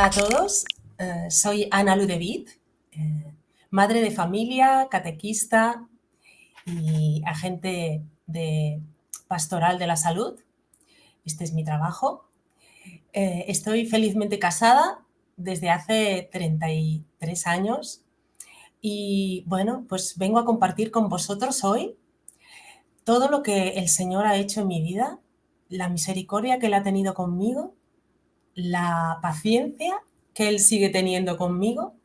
Hola a todos, soy Ana Ludevit, madre de familia, catequista y agente de pastoral de la salud. Este es mi trabajo. Estoy felizmente casada desde hace 33 años y bueno, pues vengo a compartir con vosotros hoy todo lo que el Señor ha hecho en mi vida, la misericordia que Él ha tenido conmigo, la paciencia que Él sigue teniendo conmigo.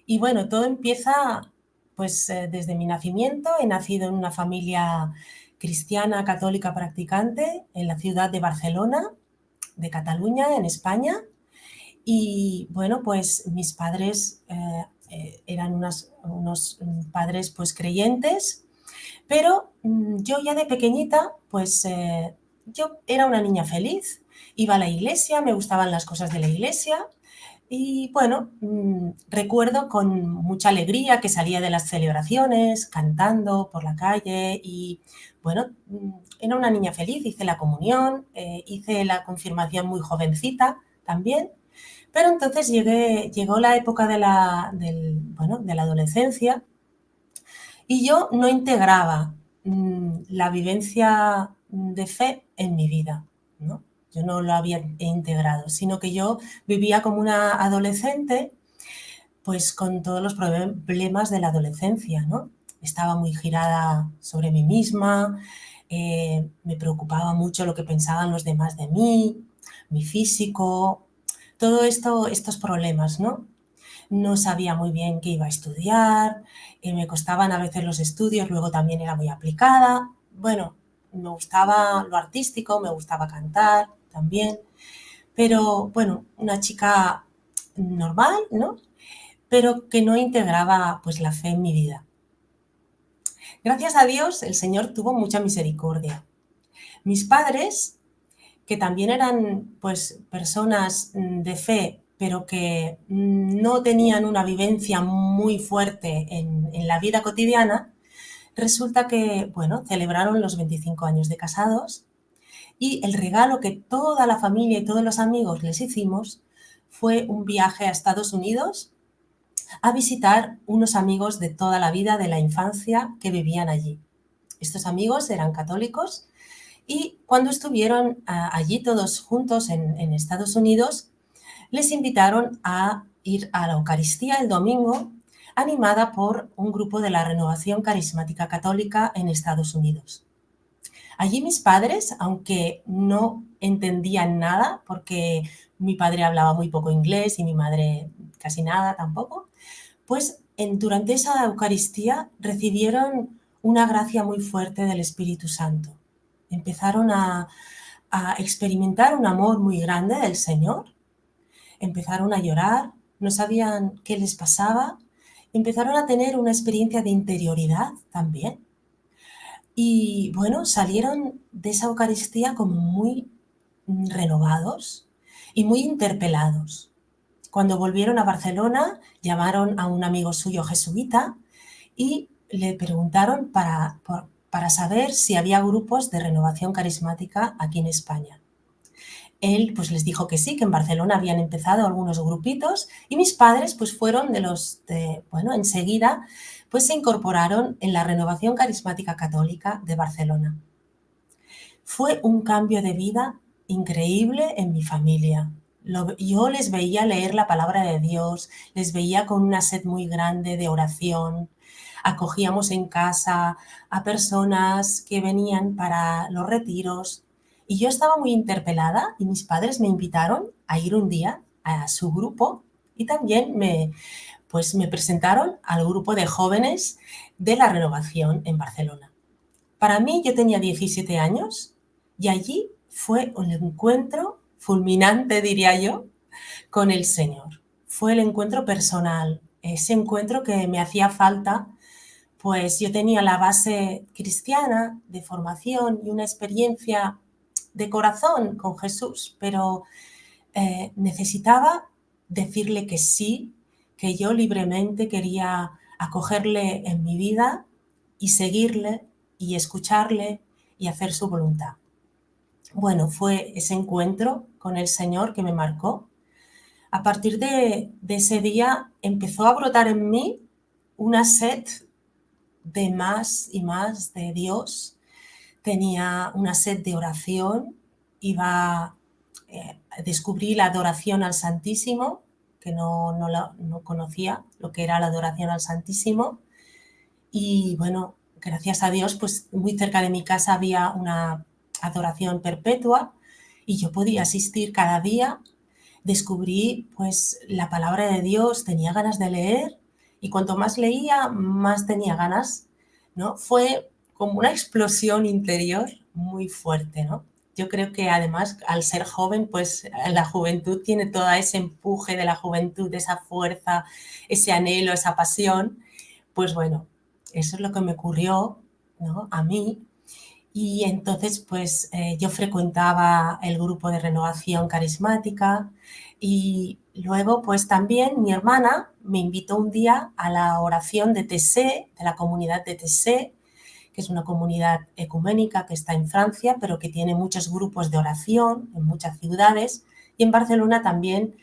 Y bueno, todo empieza pues desde mi nacimiento. He nacido en una familia cristiana, católica, practicante en la ciudad de Barcelona, de Cataluña, en España. Y bueno, pues mis padres eran unos padres pues creyentes, pero yo ya de pequeñita pues yo era una niña feliz. Iba a la iglesia, me gustaban las cosas de la iglesia, y bueno, recuerdo con mucha alegría que salía de las celebraciones cantando por la calle y bueno, era una niña feliz, hice la comunión, hice la confirmación muy jovencita también, pero entonces llegó la época de la adolescencia y yo no integraba la vivencia de fe en mi vida, ¿no? Yo no lo había integrado, sino que yo vivía como una adolescente, pues con todos los problemas de la adolescencia, ¿no? Estaba muy girada sobre mí misma, me preocupaba mucho lo que pensaban los demás de mí, mi físico, todo esto, estos problemas, ¿no? No sabía muy bien qué iba a estudiar, me costaban a veces los estudios, luego también era muy aplicada. Bueno, me gustaba lo artístico, me gustaba cantar también, pero bueno, una chica normal, ¿no? Pero que no integraba pues la fe en mi vida. Gracias a Dios, el Señor tuvo mucha misericordia. Mis padres, que también eran pues personas de fe, pero que no tenían una vivencia muy fuerte en la vida cotidiana, resulta que, bueno, celebraron los 25 años de casados y el regalo que toda la familia y todos los amigos les hicimos fue un viaje a Estados Unidos a visitar unos amigos de toda la vida, de la infancia, que vivían allí. Estos amigos eran católicos y cuando estuvieron allí todos juntos en Estados Unidos, les invitaron a ir a la Eucaristía el domingo, animada por un grupo de la Renovación Carismática Católica en Estados Unidos. Allí mis padres, aunque no entendían nada, porque mi padre hablaba muy poco inglés y mi madre casi nada tampoco, pues durante esa Eucaristía recibieron una gracia muy fuerte del Espíritu Santo. Empezaron a experimentar un amor muy grande del Señor, empezaron a llorar, no sabían qué les pasaba, empezaron a tener una experiencia de interioridad también. Y bueno, salieron de esa Eucaristía como muy renovados y muy interpelados. Cuando volvieron a Barcelona, llamaron a un amigo suyo jesuita y le preguntaron para saber si había grupos de renovación carismática aquí en España. Él pues les dijo que sí, que en Barcelona habían empezado algunos grupitos y mis padres pues fueron bueno, enseguida pues se incorporaron en la Renovación Carismática Católica de Barcelona. Fue un cambio de vida increíble en mi familia. Yo les veía leer la palabra de Dios, les veía con una sed muy grande de oración. Acogíamos en casa a personas que venían para los retiros y yo estaba muy interpelada y mis padres me invitaron a ir un día a su grupo y también pues me presentaron al grupo de jóvenes de la Renovación en Barcelona. Para mí, yo tenía 17 años y allí fue un encuentro fulminante, diría yo, con el Señor. Fue el encuentro personal, ese encuentro que me hacía falta, pues yo tenía la base cristiana de formación y una experiencia de corazón con Jesús, pero necesitaba decirle que sí, que yo libremente quería acogerle en mi vida y seguirle y escucharle y hacer su voluntad. Bueno, fue ese encuentro con el Señor que me marcó. A partir de ese día empezó a brotar en mí una sed de más y más de Dios. Tenía una sed de oración, descubrí la adoración al Santísimo, que no conocía lo que era la adoración al Santísimo. Y bueno, gracias a Dios, pues muy cerca de mi casa había una adoración perpetua y yo podía asistir cada día. Descubrí pues la palabra de Dios, tenía ganas de leer y cuanto más leía, más tenía ganas, ¿no? Fue como una explosión interior muy fuerte, ¿no? Yo creo que además al ser joven, pues la juventud tiene todo ese empuje de la juventud, esa fuerza, ese anhelo, esa pasión. Pues bueno, eso es lo que me ocurrió, ¿no? A mí. Y entonces, pues yo frecuentaba el grupo de renovación carismática y luego, pues también mi hermana me invitó un día a la oración de TC, de la comunidad de TC, que es una comunidad ecuménica que está en Francia, pero que tiene muchos grupos de oración en muchas ciudades. Y en Barcelona también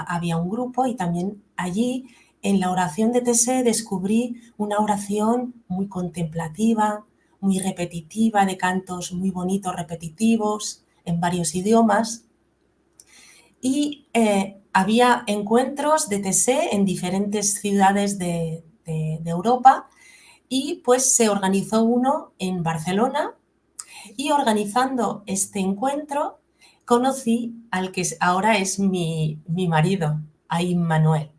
había un grupo y también allí en la oración de TC descubrí una oración muy contemplativa, muy repetitiva, de cantos muy bonitos, repetitivos, en varios idiomas. Y había encuentros de TC en diferentes ciudades de Europa y pues se organizó uno en Barcelona y organizando este encuentro conocí al que ahora es mi marido, a Immanuel.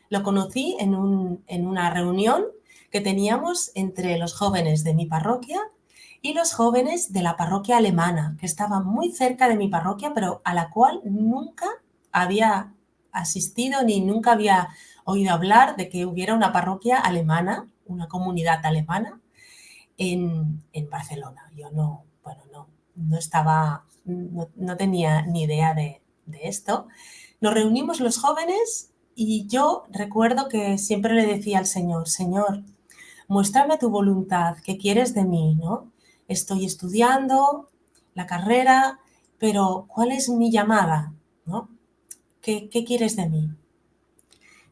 Lo conocí en una reunión que teníamos entre los jóvenes de mi parroquia y los jóvenes de la parroquia alemana, que estaba muy cerca de mi parroquia, pero a la cual nunca había asistido ni nunca había oído hablar de que hubiera una parroquia alemana, una comunidad alemana en Barcelona. Yo no estaba, no tenía ni idea de esto. Nos reunimos los jóvenes y yo recuerdo que siempre le decía al Señor, Señor, muéstrame tu voluntad, ¿qué quieres de mí? ¿No? Estoy estudiando la carrera, pero ¿cuál es mi llamada? ¿No? ¿Qué quieres de mí?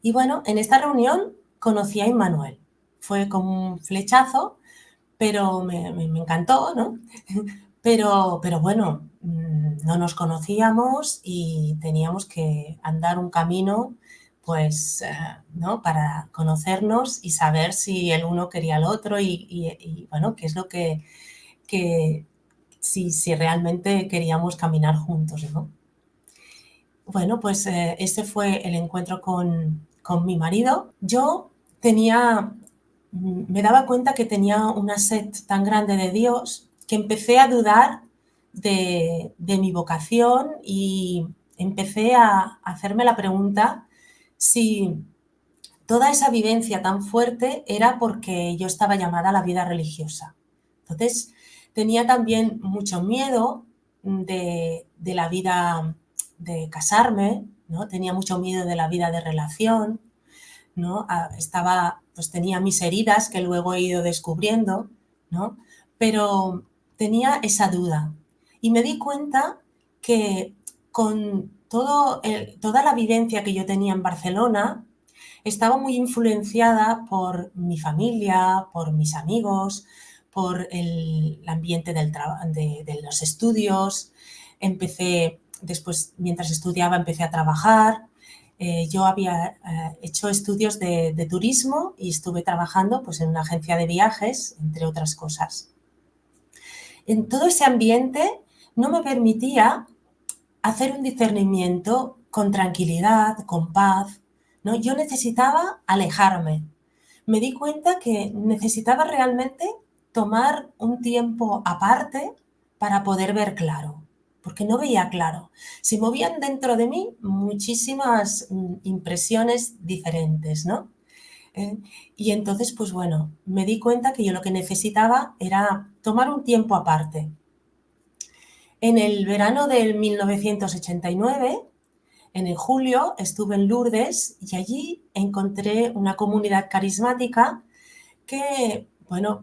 Y bueno, en esta reunión conocí a Immanuel. Fue como un flechazo, pero me encantó, ¿no? Pero bueno, no nos conocíamos y teníamos que andar un camino, pues, ¿no? Para conocernos y saber si el uno quería al otro y bueno, qué es lo que si realmente queríamos caminar juntos, ¿no? Bueno, pues este fue el encuentro con mi marido. Yo me daba cuenta que tenía una sed tan grande de Dios que empecé a dudar de mi vocación y empecé a hacerme la pregunta si toda esa vivencia tan fuerte era porque yo estaba llamada a la vida religiosa. Entonces, tenía también mucho miedo de la vida de casarme, ¿no? Tenía mucho miedo de la vida de relación, ¿no? Pues tenía mis heridas que luego he ido descubriendo, ¿no? Pero tenía esa duda. Y me di cuenta que con toda la vivencia que yo tenía en Barcelona, estaba muy influenciada por mi familia, por mis amigos, por el ambiente de los estudios. Después, mientras estudiaba, empecé a trabajar. Yo había hecho estudios de turismo y estuve trabajando pues, en una agencia de viajes, entre otras cosas. En todo ese ambiente no me permitía hacer un discernimiento con tranquilidad, con paz, ¿no? Yo necesitaba alejarme. Me di cuenta que necesitaba realmente tomar un tiempo aparte para poder ver claro, porque no veía claro. Se movían dentro de mí muchísimas impresiones diferentes, ¿no? ¿Eh? Y entonces, pues bueno, me di cuenta que yo lo que necesitaba era tomar un tiempo aparte. En el verano del 1989, en el julio, estuve en Lourdes y allí encontré una comunidad carismática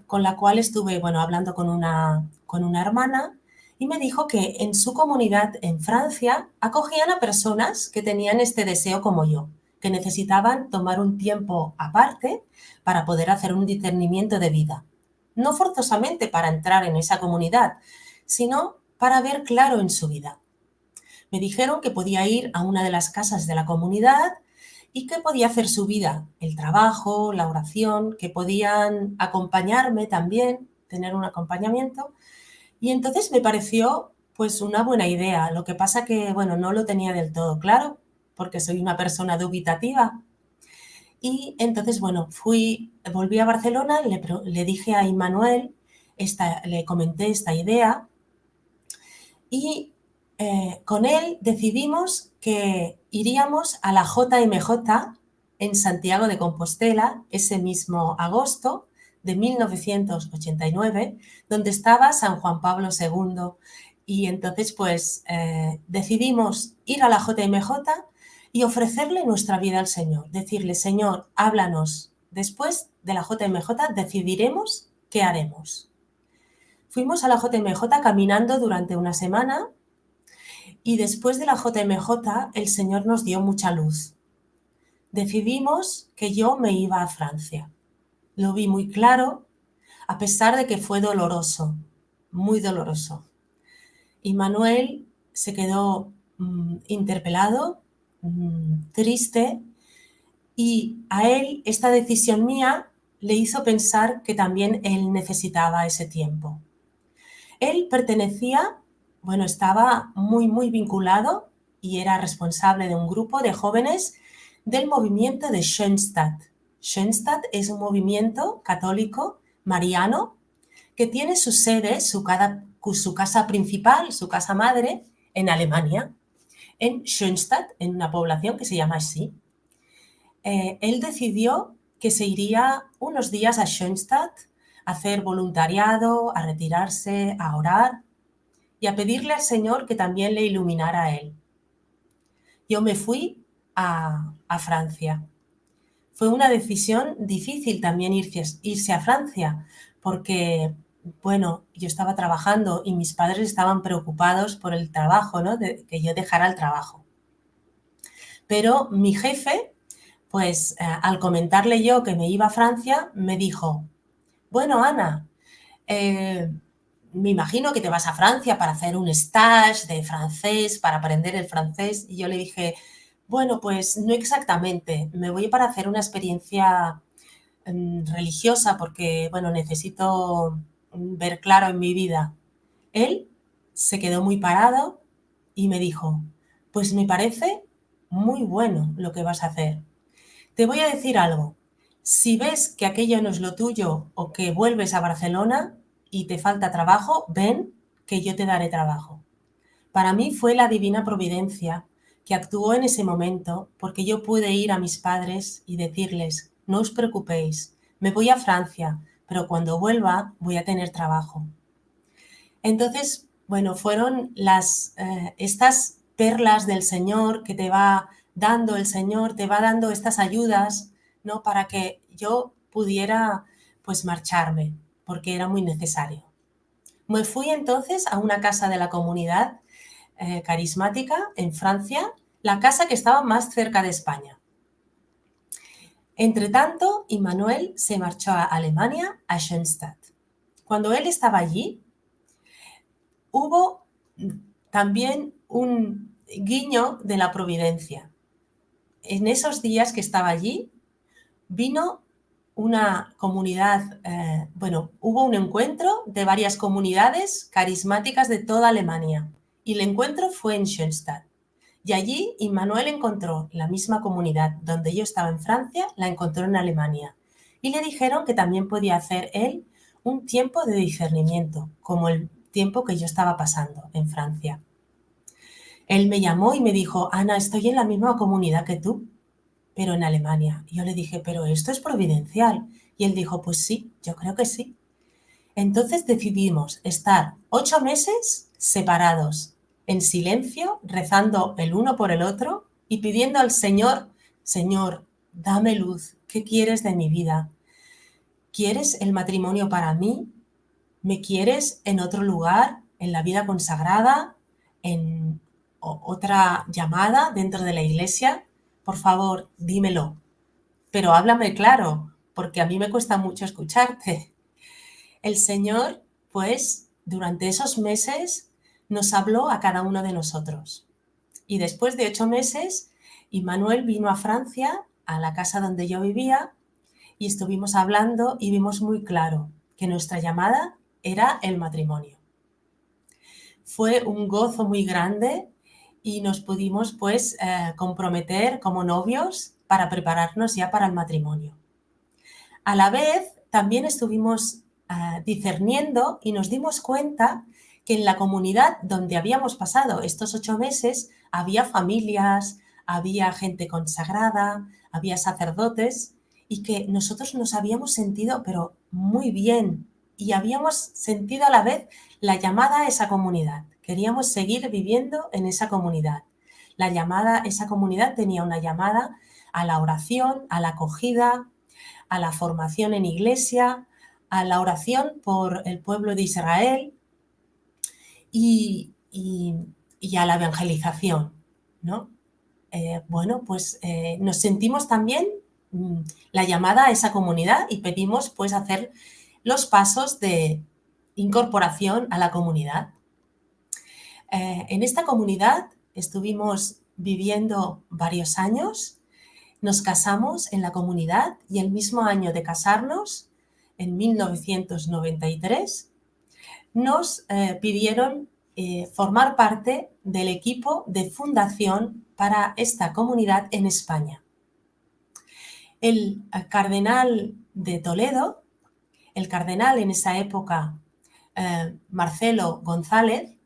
con la cual estuve hablando con una hermana y me dijo que en su comunidad en Francia acogían a personas que tenían este deseo como yo, que necesitaban tomar un tiempo aparte para poder hacer un discernimiento de vida. No forzosamente para entrar en esa comunidad, sino para ver claro en su vida. Me dijeron que podía ir a una de las casas de la comunidad y que podía hacer su vida, el trabajo, la oración, que podían acompañarme también, tener un acompañamiento. Y entonces me pareció pues una buena idea. Lo que pasa que, bueno, no lo tenía del todo claro, porque soy una persona dubitativa. Y entonces, bueno, volví a Barcelona, le dije a Immanuel, le comenté esta idea y con él decidimos que iríamos a la JMJ en Santiago de Compostela ese mismo agosto de 1989, donde estaba San Juan Pablo II. Y entonces, pues, decidimos ir a la JMJ y ofrecerle nuestra vida al Señor. Decirle, Señor, háblanos. Después de la JMJ decidiremos qué haremos. Fuimos a la JMJ caminando durante una semana y después de la JMJ el Señor nos dio mucha luz. Decidimos que yo me iba a Francia. Lo vi muy claro, a pesar de que fue doloroso, muy doloroso. Y Manuel se quedó interpelado, triste, y a él esta decisión mía le hizo pensar que también él necesitaba ese tiempo. Él pertenecía, bueno, estaba muy vinculado y era responsable de un grupo de jóvenes del movimiento de Schoenstatt. Schoenstatt es un movimiento católico mariano que tiene su sede, su casa principal, su casa madre, en Alemania, en Schoenstatt, en una población que se llama así. Él decidió que se iría unos días a Schoenstatt a hacer voluntariado, a retirarse, a orar y a pedirle al Señor que también le iluminara a él. Yo me fui a Francia. Fue una decisión difícil también irse a Francia, porque, bueno, yo estaba trabajando y mis padres estaban preocupados por el trabajo, ¿no? De que yo dejara el trabajo. Pero mi jefe, pues al comentarle yo que me iba a Francia, me dijo, bueno, Ana, me imagino que te vas a Francia para hacer un stage de francés, para aprender el francés. Y yo le dije, bueno, pues no exactamente, me voy para hacer una experiencia religiosa porque, bueno, necesito ver claro en mi vida. Él se quedó muy parado y me dijo, pues me parece muy bueno lo que vas a hacer. Te voy a decir algo. Si ves que aquello no es lo tuyo o que vuelves a Barcelona y te falta trabajo, ven que yo te daré trabajo. Para mí fue la divina providencia que actuó en ese momento porque yo pude ir a mis padres y decirles, no os preocupéis, me voy a Francia, pero cuando vuelva voy a tener trabajo. Entonces, bueno, fueron estas perlas del Señor que te va dando el Señor, te va dando estas ayudas, ¿no? Para que yo pudiera, pues, marcharme, porque era muy necesario. Me fui entonces a una casa de la comunidad carismática en Francia, la casa que estaba más cerca de España. Entre tanto, Immanuel se marchó a Alemania, a Schoenstatt. Cuando él estaba allí, hubo también un guiño de la providencia. En esos días que estaba allí, vino una comunidad, hubo un encuentro de varias comunidades carismáticas de toda Alemania y el encuentro fue en Schoenstatt. Y allí Immanuel encontró la misma comunidad donde yo estaba en Francia, la encontró en Alemania. Y le dijeron que también podía hacer él un tiempo de discernimiento, como el tiempo que yo estaba pasando en Francia. Él me llamó y me dijo, Ana, estoy en la misma comunidad que tú, pero en Alemania. Y yo le dije, pero esto es providencial. Y él dijo, pues sí, yo creo que sí. Entonces decidimos estar 8 meses separados, en silencio, rezando el uno por el otro y pidiendo al Señor, Señor, dame luz, ¿qué quieres de mi vida? ¿Quieres el matrimonio para mí? ¿Me quieres en otro lugar, en la vida consagrada, en otra llamada dentro de la iglesia? Por favor, dímelo. Pero háblame claro, porque a mí me cuesta mucho escucharte. El Señor, pues, durante esos meses nos habló a cada uno de nosotros. Y después de 8 meses, Immanuel vino a Francia, a la casa donde yo vivía, y estuvimos hablando y vimos muy claro que nuestra llamada era el matrimonio. Fue un gozo muy grande y nos pudimos pues comprometer como novios para prepararnos ya para el matrimonio. A la vez también estuvimos discerniendo y nos dimos cuenta que en la comunidad donde habíamos pasado estos 8 meses había familias, había gente consagrada, había sacerdotes y que nosotros nos habíamos sentido pero muy bien y habíamos sentido a la vez la llamada a esa comunidad. Queríamos seguir viviendo en esa comunidad. Esa comunidad tenía una llamada a la oración, a la acogida, a la formación en iglesia, a la oración por el pueblo de Israel y a la evangelización, ¿no? Nos sentimos también la llamada a esa comunidad y pedimos pues hacer los pasos de incorporación a la comunidad. En esta comunidad estuvimos viviendo varios años, nos casamos en la comunidad y el mismo año de casarnos, en 1993, nos pidieron formar parte del equipo de fundación para esta comunidad en España. El cardenal de Toledo, el cardenal en esa época, Marcelo González,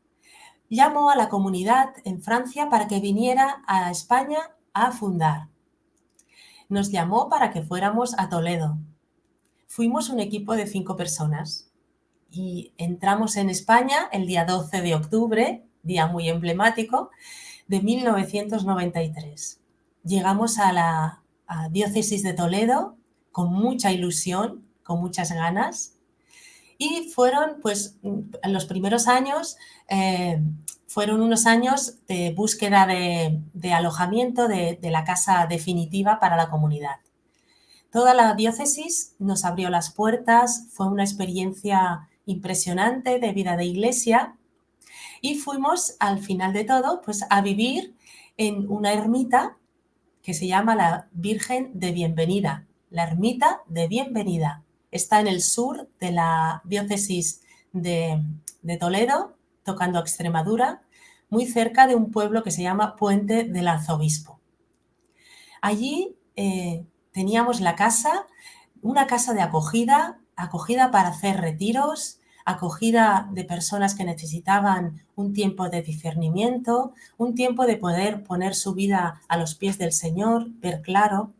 llamó a la comunidad en Francia para que viniera a España a fundar. Nos llamó para que fuéramos a Toledo. Fuimos un equipo de 5 personas y entramos en España el día 12 de octubre, día muy emblemático, de 1993. Llegamos a la diócesis de Toledo con mucha ilusión, con muchas ganas, y fueron, pues, en los primeros años, fueron unos años de búsqueda de alojamiento de la casa definitiva para la comunidad. Toda la diócesis nos abrió las puertas, fue una experiencia impresionante de vida de iglesia y fuimos al final de todo pues a vivir en una ermita que se llama la Virgen de Bienvenida, la ermita de Bienvenida. Está en el sur de la diócesis de Toledo, tocando a Extremadura, muy cerca de un pueblo que se llama Puente del Arzobispo. Allí teníamos la casa, una casa de acogida para hacer retiros, acogida de personas que necesitaban un tiempo de discernimiento, un tiempo de poder poner su vida a los pies del Señor, ver claro.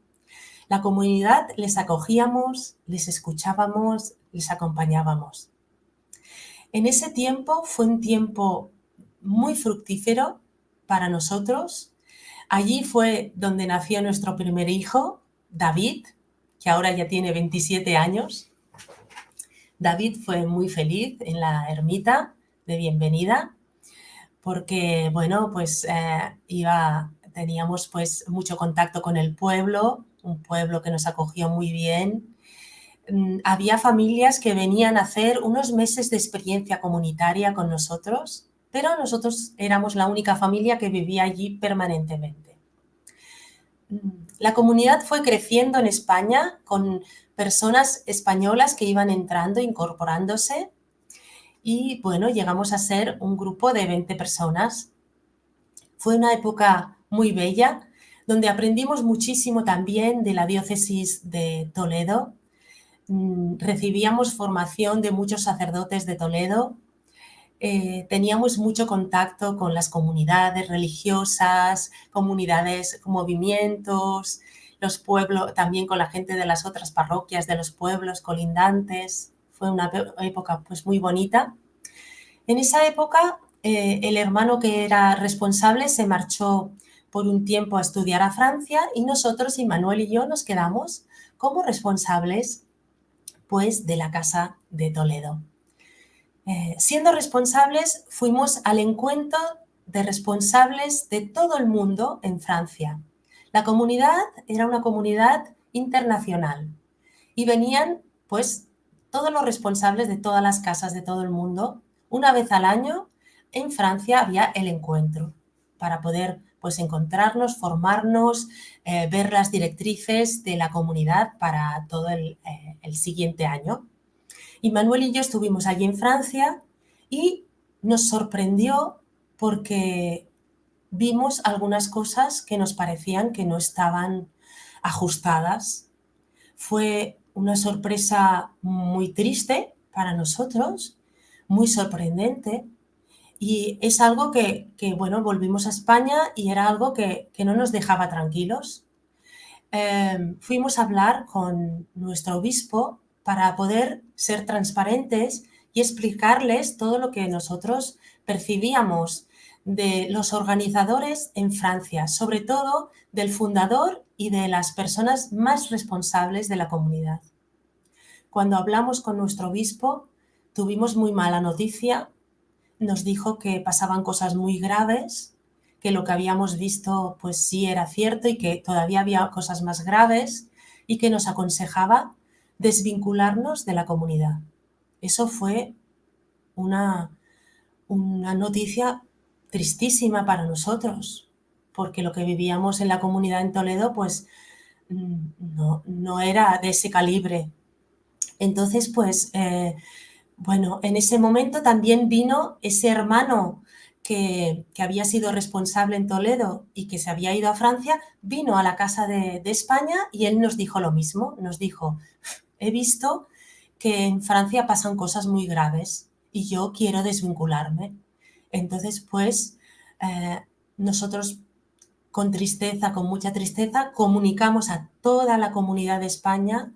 La comunidad les acogíamos, les escuchábamos, les acompañábamos. En ese tiempo fue un tiempo muy fructífero para nosotros. Allí fue donde nació nuestro primer hijo, David, que ahora ya tiene 27 años. David fue muy feliz en la ermita de Bienvenida porque, bueno, pues teníamos pues mucho contacto con el pueblo, un pueblo que nos acogió muy bien. Había familias que venían a hacer unos meses de experiencia comunitaria con nosotros, pero nosotros éramos la única familia que vivía allí permanentemente. La comunidad fue creciendo en España con personas españolas que iban entrando, incorporándose y, bueno, llegamos a ser un grupo de 20 personas. Fue una época muy bella donde aprendimos muchísimo también de la diócesis de Toledo. Recibíamos formación de muchos sacerdotes de Toledo. Teníamos mucho contacto con las comunidades religiosas, comunidades, movimientos, los pueblos, también con la gente de las otras parroquias de los pueblos colindantes. Fue una época pues muy bonita. En esa época el hermano que era responsable se marchó por un tiempo a estudiar a Francia y nosotros, Immanuel y yo, nos quedamos como responsables pues de la casa de Toledo. Siendo responsables, fuimos al encuentro de responsables de todo el mundo en Francia. La comunidad era una comunidad internacional y venían, pues, todos los responsables de todas las casas de todo el mundo. Una vez al año en Francia había el encuentro para poder, pues, encontrarnos, formarnos, ver las directrices de la comunidad para todo el siguiente año. Y Manuel y yo estuvimos allí en Francia y nos sorprendió porque vimos algunas cosas que nos parecían que no estaban ajustadas. Fue una sorpresa muy triste para nosotros, muy sorprendente, y es algo bueno, volvimos a España y era algo que no nos dejaba tranquilos. Fuimos a hablar con nuestro obispo para poder ser transparentes y explicarles todo lo que nosotros percibíamos de los organizadores en Francia, sobre todo del fundador y de las personas más responsables de la comunidad. Cuando hablamos con nuestro obispo, tuvimos muy mala noticia. Nos dijo que pasaban cosas muy graves, que lo que habíamos visto pues sí era cierto y que todavía había cosas más graves, y que nos aconsejaba desvincularnos de la comunidad. Eso fue una noticia tristísima para nosotros, porque lo que vivíamos en la comunidad en Toledo pues no era de ese calibre. Entonces, pues, bueno, en ese momento también vino ese hermano que había sido responsable en Toledo y que se había ido a Francia, vino a la Casa de España y él nos dijo lo mismo. Nos dijo: he visto que en Francia pasan cosas muy graves y yo quiero desvincularme. Entonces, pues, nosotros con tristeza, con mucha tristeza, comunicamos a toda la comunidad de España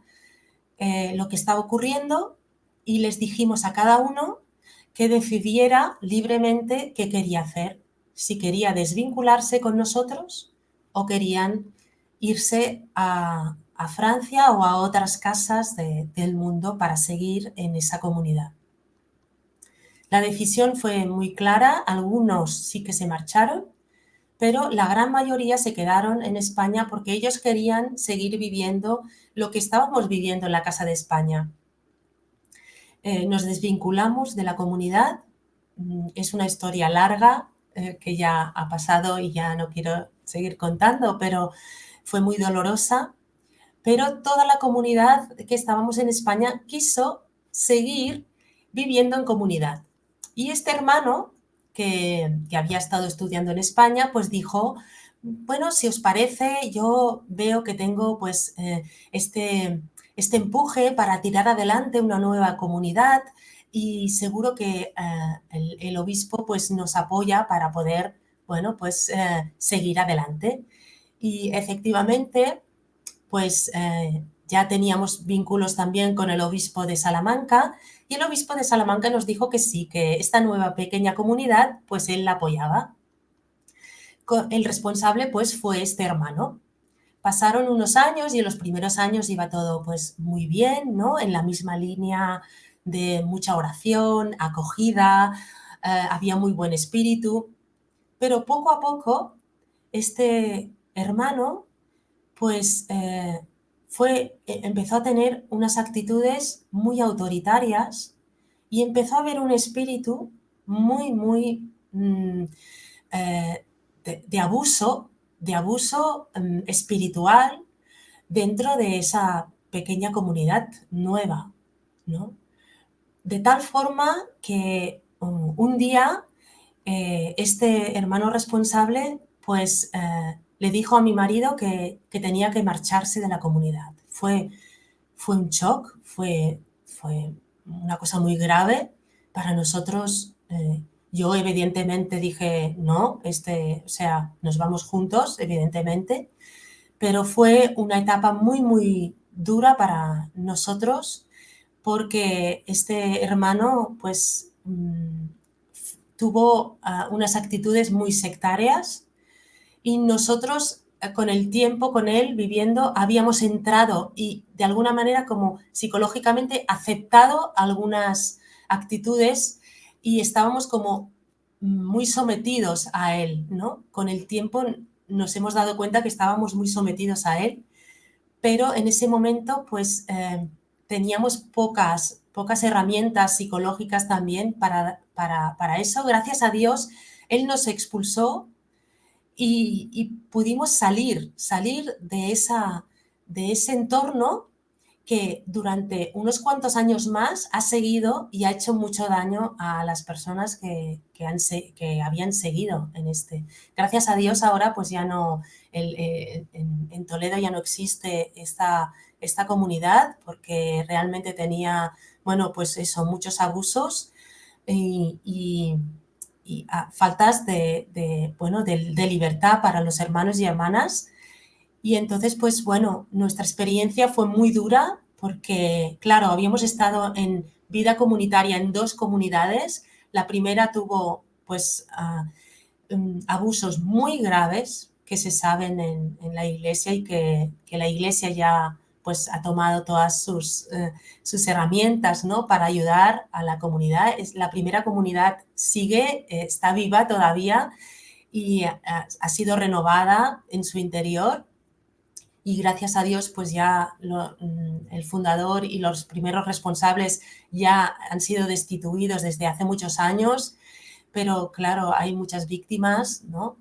lo que estaba ocurriendo y les dijimos a cada uno que decidiera libremente qué quería hacer, si quería desvincularse con nosotros o querían irse a Francia o a otras casas del mundo para seguir en esa comunidad. La decisión fue muy clara, algunos sí que se marcharon, pero la gran mayoría se quedaron en España porque ellos querían seguir viviendo lo que estábamos viviendo en la Casa de España. Nos desvinculamos de la comunidad. Es una historia larga que ya ha pasado y ya no quiero seguir contando, pero fue muy dolorosa. Pero toda la comunidad que estábamos en España quiso seguir viviendo en comunidad. Y este hermano, que había estado estudiando en España, pues dijo: bueno, si os parece, yo veo que tengo pues este empuje para tirar adelante una nueva comunidad y seguro que el obispo pues nos apoya para poder, bueno, pues seguir adelante. Y efectivamente, pues ya teníamos vínculos también con el obispo de Salamanca y el obispo de Salamanca nos dijo que sí, que esta nueva pequeña comunidad, pues él la apoyaba. El responsable pues fue este hermano. Pasaron unos años y en los primeros años iba todo pues muy bien, ¿no? En la misma línea de mucha oración, acogida, había muy buen espíritu, pero poco a poco este hermano pues empezó a tener unas actitudes muy autoritarias y empezó a haber un espíritu muy eh, de abuso espiritual dentro de esa pequeña comunidad nueva, ¿no? De tal forma que un día este hermano responsable pues le dijo a mi marido que tenía que marcharse de la comunidad. Fue un shock, fue una cosa muy grave para nosotros. Yo evidentemente dije, no, o sea, nos vamos juntos, evidentemente, pero fue una etapa muy dura para nosotros porque este hermano pues tuvo unas actitudes muy sectarias y nosotros con el tiempo, con él viviendo, habíamos entrado y de alguna manera como psicológicamente aceptado algunas actitudes y estábamos como muy sometidos a él, ¿no? Con el tiempo nos hemos dado cuenta que estábamos muy sometidos a él, pero en ese momento pues teníamos pocas herramientas psicológicas también para eso. Gracias a Dios, él nos expulsó y pudimos salir de ese entorno que durante unos cuantos años más ha seguido y ha hecho mucho daño a las personas que habían seguido en este. Gracias a Dios ahora pues ya no, en Toledo ya no existe esta comunidad porque realmente tenía, bueno, pues eso, muchos abusos y faltas de libertad para los hermanos y hermanas. Y entonces, pues bueno, nuestra experiencia fue muy dura porque, claro, habíamos estado en vida comunitaria en 2 comunidades. La primera tuvo, pues, abusos muy graves que se saben en la iglesia y que la iglesia ya pues ha tomado todas sus herramientas, ¿no? Para ayudar a la comunidad. La primera comunidad sigue, está viva todavía y ha sido renovada en su interior y gracias a Dios pues ya el fundador y los primeros responsables ya han sido destituidos desde hace muchos años, pero claro, hay muchas víctimas, ¿no?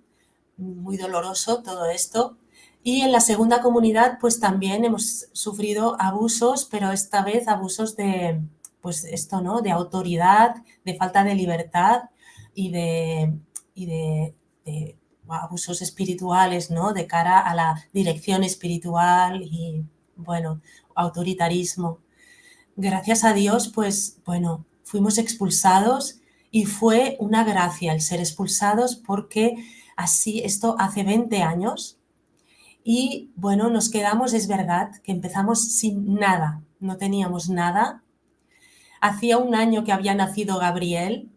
Muy doloroso todo esto. Y en la segunda comunidad pues también hemos sufrido abusos, pero esta vez abusos de, pues esto, ¿no? De autoridad, de falta de libertad y de abusos espirituales, ¿no? De cara a la dirección espiritual y, bueno, autoritarismo. Gracias a Dios, pues, bueno, fuimos expulsados y fue una gracia el ser expulsados porque así, esto hace 20 años y, bueno, nos quedamos, es verdad, que empezamos sin nada, no teníamos nada. Hacía un año que había nacido Gabriel.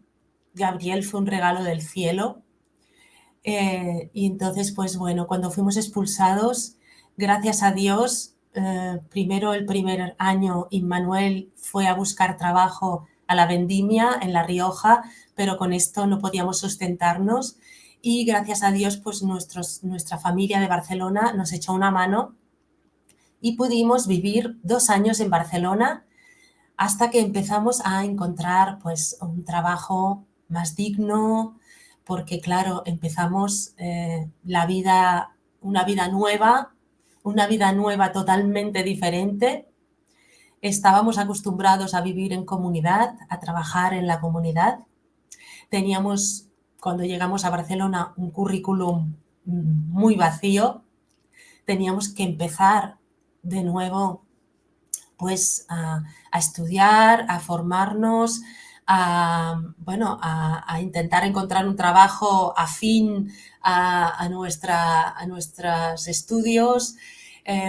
Gabriel fue un regalo del cielo. Y entonces, pues bueno, cuando fuimos expulsados, gracias a Dios, primero el primer año Immanuel fue a buscar trabajo a la vendimia en La Rioja, pero con esto no podíamos sustentarnos y gracias a Dios, pues nuestra familia de Barcelona nos echó una mano y pudimos vivir 2 años en Barcelona hasta que empezamos a encontrar pues un trabajo más digno, porque claro, empezamos una vida nueva totalmente diferente. Estábamos acostumbrados a vivir en comunidad, a trabajar en la comunidad. Teníamos, cuando llegamos a Barcelona, un currículum muy vacío. Teníamos que empezar de nuevo pues a estudiar, a formarnos, a intentar encontrar un trabajo afín a nuestros estudios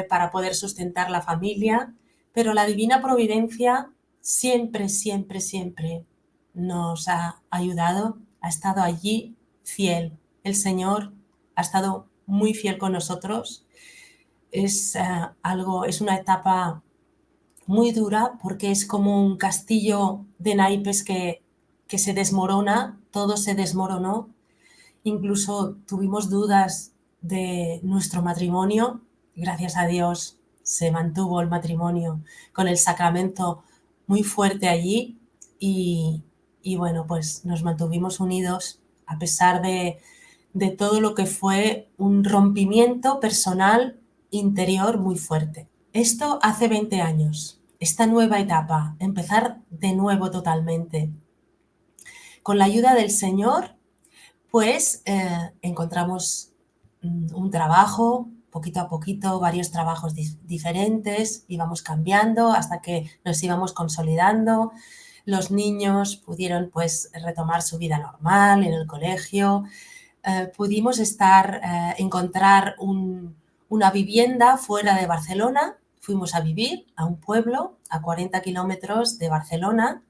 para poder sustentar la familia. Pero la divina providencia siempre, siempre, siempre nos ha ayudado, ha estado allí fiel. El Señor ha estado muy fiel con nosotros. Es una etapa muy dura porque es como un castillo de naipes que se desmorona, todo se desmoronó. Incluso tuvimos dudas de nuestro matrimonio. Gracias a Dios se mantuvo el matrimonio con el sacramento muy fuerte allí y bueno, pues nos mantuvimos unidos a pesar de todo lo que fue un rompimiento personal interior muy fuerte. Esto hace 20 años, esta nueva etapa, empezar de nuevo totalmente. Con la ayuda del Señor, pues encontramos un trabajo, poquito a poquito, varios trabajos diferentes, íbamos cambiando hasta que nos íbamos consolidando. Los niños pudieron pues retomar su vida normal en el colegio. Pudimos encontrar una vivienda fuera de Barcelona. Fuimos a vivir a un pueblo a 40 kilómetros de Barcelona,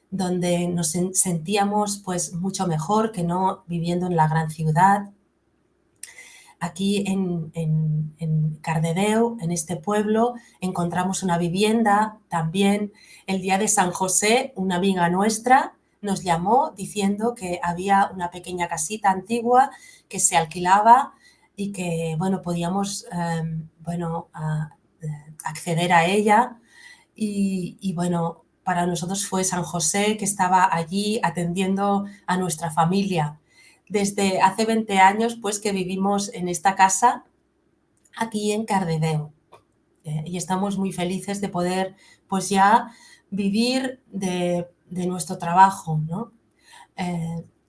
donde nos sentíamos pues mucho mejor que no viviendo en la gran ciudad. Aquí en Cardedeu, en este pueblo, encontramos una vivienda. También el día de San José, una amiga nuestra nos llamó diciendo que había una pequeña casita antigua que se alquilaba y que, bueno, podíamos, acceder a ella. Y bueno, para nosotros fue San José que estaba allí atendiendo a nuestra familia. Desde hace 20 años, pues, que vivimos en esta casa aquí en Cardedeu. Y estamos muy felices de poder, pues, ya vivir de nuestro trabajo, ¿no?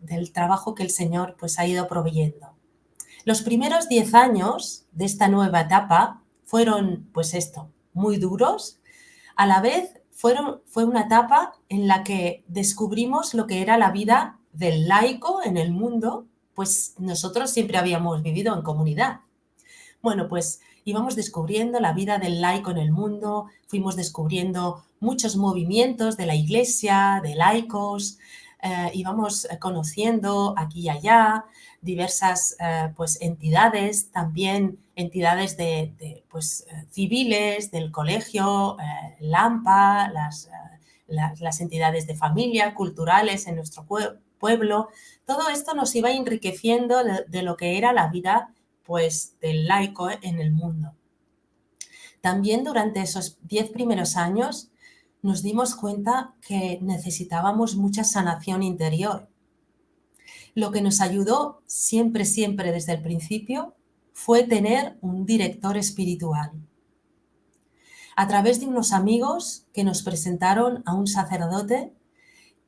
Del trabajo que el Señor, pues, ha ido proveyendo. Los primeros 10 años de esta nueva etapa fueron, pues esto, muy duros. A la vez fue una etapa en la que descubrimos lo que era la vida del laico en el mundo, pues nosotros siempre habíamos vivido en comunidad. Bueno, pues íbamos descubriendo la vida del laico en el mundo, fuimos descubriendo muchos movimientos de la iglesia, de laicos, íbamos conociendo aquí y allá diversas pues, entidades, también entidades civiles, del colegio, LAMPA, las entidades de familia, culturales en nuestro pueblo. Todo esto nos iba enriqueciendo de lo que era la vida pues, del laico en el mundo. También durante esos 10 primeros años nos dimos cuenta que necesitábamos mucha sanación interior. Lo que nos ayudó siempre, siempre desde el principio fue tener un director espiritual. A través de unos amigos que nos presentaron a un sacerdote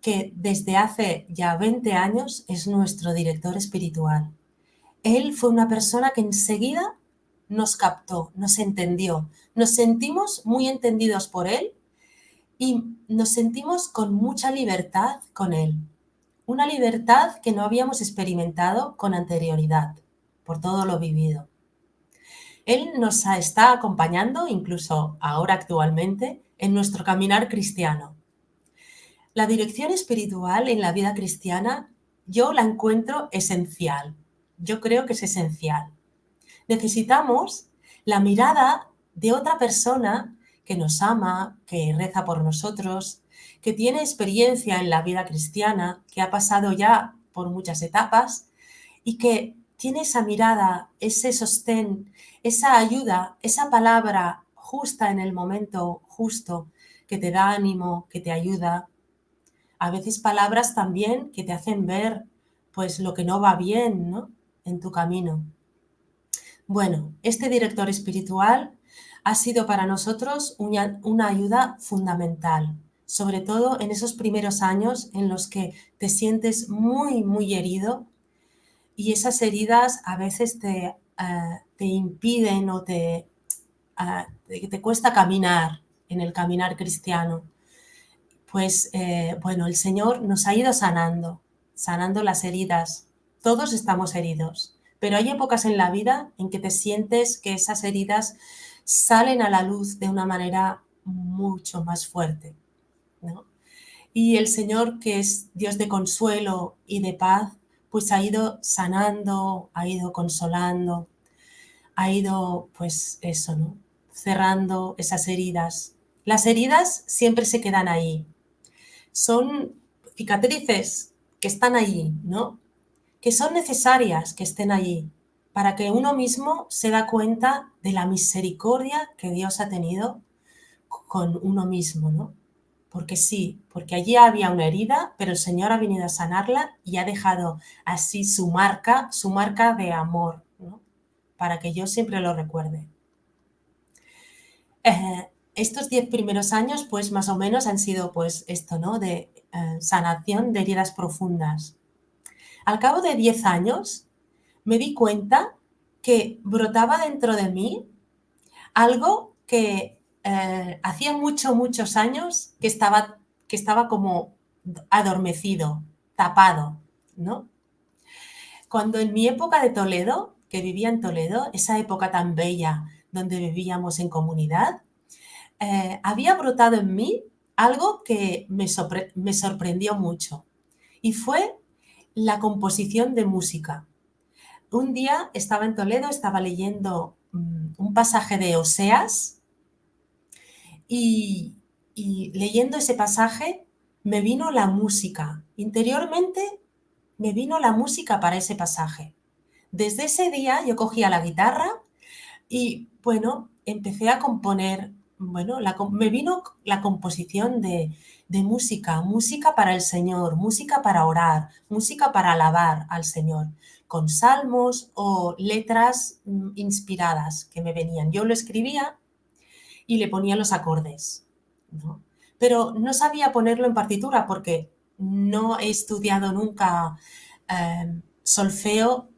que desde hace ya 20 años es nuestro director espiritual. Él fue una persona que enseguida nos captó, nos entendió, nos sentimos muy entendidos por él y nos sentimos con mucha libertad con él. Una libertad que no habíamos experimentado con anterioridad, por todo lo vivido. Él nos está acompañando, incluso ahora actualmente, en nuestro caminar cristiano. La dirección espiritual en la vida cristiana yo la encuentro esencial. Yo creo que es esencial. Necesitamos la mirada de otra persona que nos ama, que reza por nosotros, que tiene experiencia en la vida cristiana, que ha pasado ya por muchas etapas y que tiene esa mirada, ese sostén, esa ayuda, esa palabra justa en el momento justo que te da ánimo, que te ayuda. A veces palabras también que te hacen ver pues lo que no va bien, ¿no? En tu camino. Bueno, este director espiritual ha sido para nosotros una ayuda fundamental, sobre todo en esos primeros años en los que te sientes muy, muy herido y esas heridas a veces te impiden o te cuesta caminar en el caminar cristiano. Pues bueno, el Señor nos ha ido sanando las heridas. Todos estamos heridos, pero hay épocas en la vida en que te sientes que esas heridas salen a la luz de una manera mucho más fuerte, ¿no? Y el Señor, que es Dios de consuelo y de paz, pues ha ido sanando, ha ido consolando, ha ido, pues eso, ¿no? Cerrando esas heridas. Las heridas siempre se quedan ahí. Son cicatrices que están allí, ¿no? Que son necesarias que estén allí para que uno mismo se da cuenta de la misericordia que Dios ha tenido con uno mismo, ¿no? Porque sí, porque allí había una herida, pero el Señor ha venido a sanarla y ha dejado así su marca de amor, ¿no? Para que yo siempre lo recuerde. Estos 10 primeros años, pues más o menos han sido pues esto, ¿no? De sanación de heridas profundas. Al cabo de 10 años me di cuenta que brotaba dentro de mí algo que hacía muchos años que estaba como adormecido, tapado, ¿no? Cuando en mi época de Toledo, que vivía en Toledo, esa época tan bella donde vivíamos en comunidad, había brotado en mí algo que me sorprendió mucho y fue la composición de música. Un día estaba en Toledo, estaba leyendo un pasaje de Oseas y leyendo ese pasaje me vino la música. Interiormente me vino la música para ese pasaje. Desde ese día yo cogía la guitarra y, bueno, empecé a componer, bueno, me vino la composición de música, música para el Señor, música para orar, música para alabar al Señor, con salmos o letras inspiradas que me venían. Yo lo escribía y le ponía los acordes, ¿no? Pero no sabía ponerlo en partitura porque no he estudiado nunca solfeo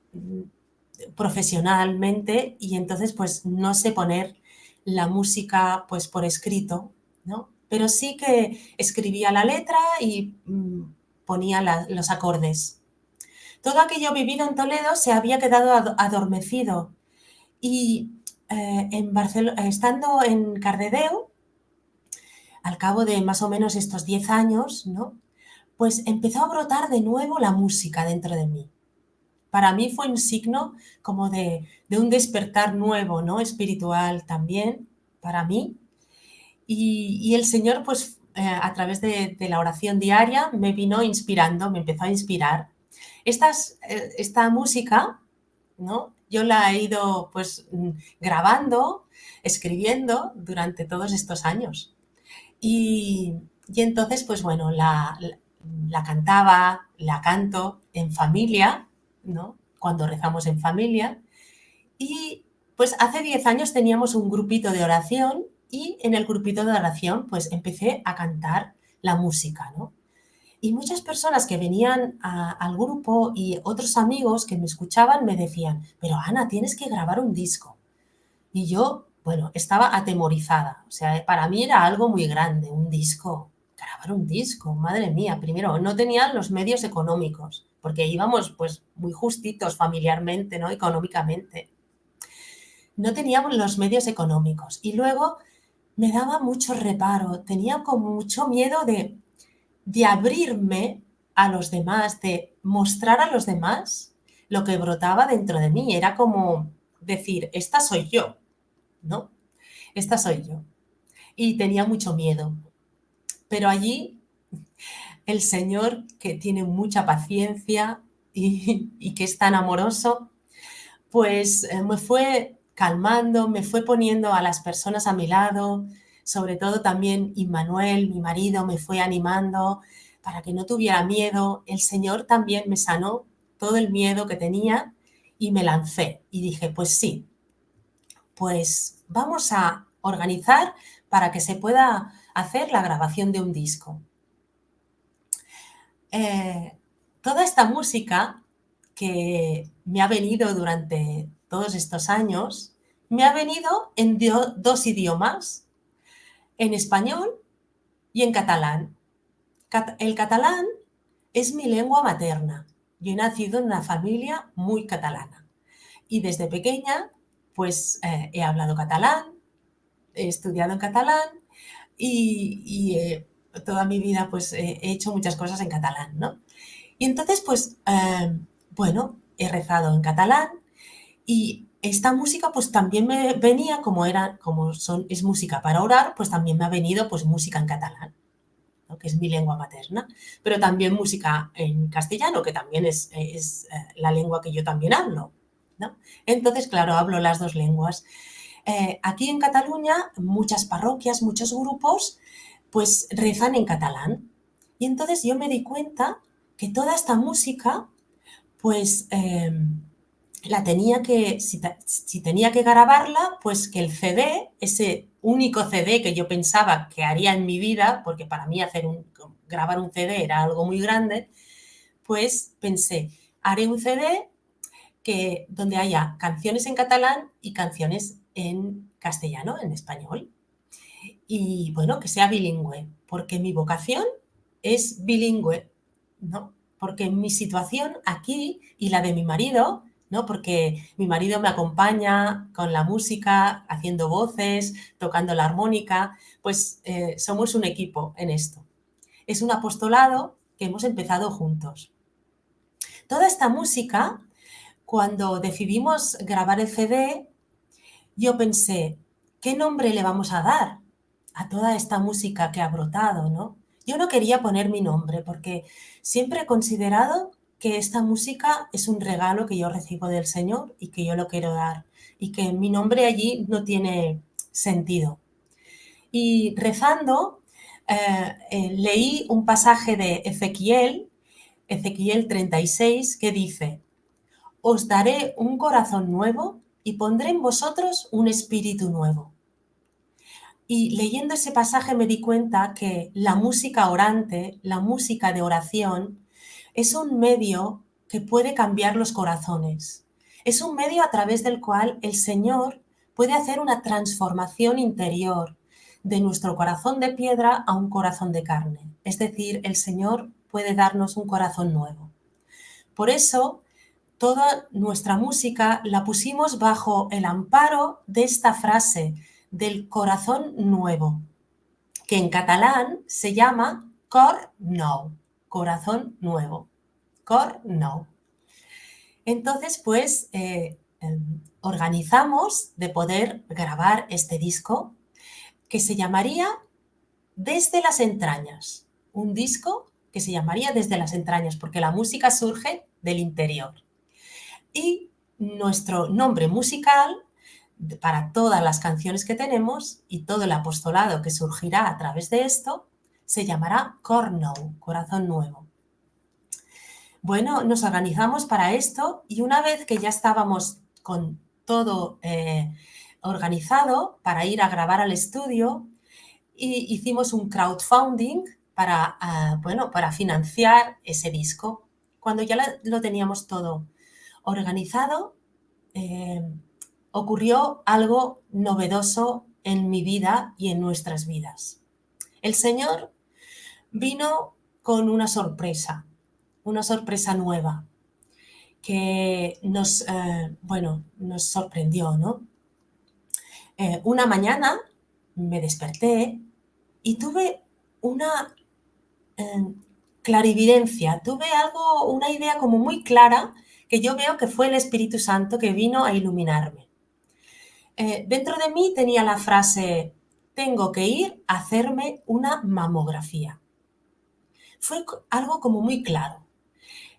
profesionalmente y entonces pues no sé poner la música pues por escrito, ¿no? Pero sí que escribía la letra y ponía los acordes. Todo aquello vivido en Toledo se había quedado adormecido y estando en Cardedeu, al cabo de más o menos estos 10 años, ¿no? Pues empezó a brotar de nuevo la música dentro de mí. Para mí fue un signo como de un despertar nuevo, ¿no? Espiritual también, para mí. Y el Señor, pues a través de la oración diaria, me vino inspirando, me empezó a inspirar. Esta música, ¿no? Yo la he ido pues grabando, escribiendo durante todos estos años. Y, y entonces, pues bueno, la cantaba, la canto en familia, ¿no? Cuando rezamos en familia. Y pues hace 10 años teníamos un grupito de oración y en el grupito de oración pues empecé a cantar la música, ¿no? Y muchas personas que venían al grupo y otros amigos que me escuchaban me decían, pero Ana, tienes que grabar un disco. Y yo, bueno, estaba atemorizada. O sea, para mí era algo muy grande, un disco. Grabar un disco, madre mía. Primero, no tenían los medios económicos, porque íbamos pues muy justitos familiarmente, ¿no? Económicamente. No teníamos los medios económicos. Y luego me daba mucho reparo, tenía como mucho miedo de abrirme a los demás, de mostrar a los demás lo que brotaba dentro de mí. Era como decir, esta soy yo, ¿no? Esta soy yo. Y tenía mucho miedo. Pero allí el Señor, que tiene mucha paciencia y que es tan amoroso, pues me fue calmando, me fue poniendo a las personas a mi lado, sobre todo también Immanuel, mi marido, me fue animando para que no tuviera miedo. El Señor también me sanó todo el miedo que tenía y me lancé y dije, pues sí, pues vamos a organizar para que se pueda hacer la grabación de un disco. Toda esta música que me ha venido durante todos estos años, me ha venido en dos idiomas, en español y en catalán. El catalán es mi lengua materna. Yo he nacido en una familia muy catalana y desde pequeña pues he hablado catalán, he estudiado en catalán y toda mi vida pues he hecho muchas cosas en catalán, ¿no? Y entonces pues, bueno, he rezado en catalán y esta música pues también me venía, es música para orar, pues también me ha venido pues música en catalán, ¿no? Que es mi lengua materna, pero también música en castellano, que también es la lengua que yo también hablo, ¿no? Entonces, claro, hablo las dos lenguas. Aquí en Cataluña, muchas parroquias, muchos grupos, pues rezan en catalán. Y entonces yo me di cuenta que toda esta música, pues la tenía que, si tenía que grabarla, pues que el CD, ese único CD que yo pensaba que haría en mi vida, porque para mí grabar un CD era algo muy grande, pues pensé, haré un CD donde haya canciones en catalán y canciones en castellano, en español. Y bueno, que sea bilingüe, porque mi vocación es bilingüe, ¿no? Porque mi situación aquí y la de mi marido, ¿no? Porque mi marido me acompaña con la música, haciendo voces, tocando la armónica, pues somos un equipo en esto. Es un apostolado que hemos empezado juntos. Toda esta música, cuando decidimos grabar el CD, yo pensé, ¿qué nombre le vamos a dar a toda esta música que ha brotado, ¿no? Yo no quería poner mi nombre porque siempre he considerado que esta música es un regalo que yo recibo del Señor y que yo lo quiero dar y que mi nombre allí no tiene sentido. Y rezando, leí un pasaje de Ezequiel 36, que dice: Os daré un corazón nuevo y pondré en vosotros un espíritu nuevo. Y leyendo ese pasaje me di cuenta que la música orante, la música de oración, es un medio que puede cambiar los corazones. Es un medio a través del cual el Señor puede hacer una transformación interior de nuestro corazón de piedra a un corazón de carne. Es decir, el Señor puede darnos un corazón nuevo. Por eso, toda nuestra música la pusimos bajo el amparo de esta frase del corazón nuevo, que en catalán se llama cor nou, corazón nuevo, cor nou. Entonces, pues, organizamos de poder grabar este disco que se llamaría Desde las entrañas, un disco que se llamaría Desde las entrañas, porque la música surge del interior. Y nuestro nombre musical para todas las canciones que tenemos y todo el apostolado que surgirá a través de esto se llamará Cor Nou, corazón nuevo. Bueno, nos organizamos para esto y una vez que ya estábamos con todo organizado para ir a grabar al estudio, hicimos un crowdfunding para financiar ese disco. Cuando ya lo teníamos todo organizado, ocurrió algo novedoso en mi vida y en nuestras vidas. El Señor vino con una sorpresa nueva que nos sorprendió, ¿no? Una mañana me desperté y tuve una clarividencia, tuve una idea como muy clara que yo veo que fue el Espíritu Santo que vino a iluminarme. Dentro de mí tenía la frase: tengo que ir a hacerme una mamografía. Fue algo como muy claro.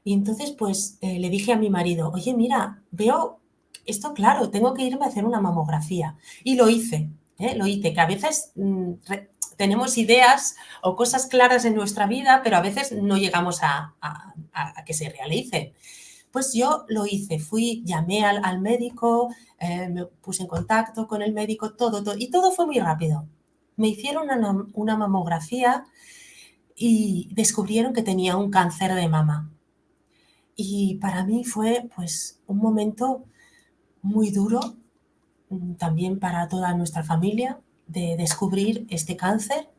Y entonces pues le dije a mi marido: oye, mira, veo esto claro, tengo que irme a hacer una mamografía. Y lo hice, que a veces tenemos ideas o cosas claras en nuestra vida, pero a veces no llegamos a que se realicen. Pues yo lo hice, llamé al médico, me puse en contacto con el médico, todo, y todo fue muy rápido. Me hicieron una mamografía y descubrieron que tenía un cáncer de mama. Y para mí fue pues un momento muy duro, también para toda nuestra familia, de descubrir este cáncer.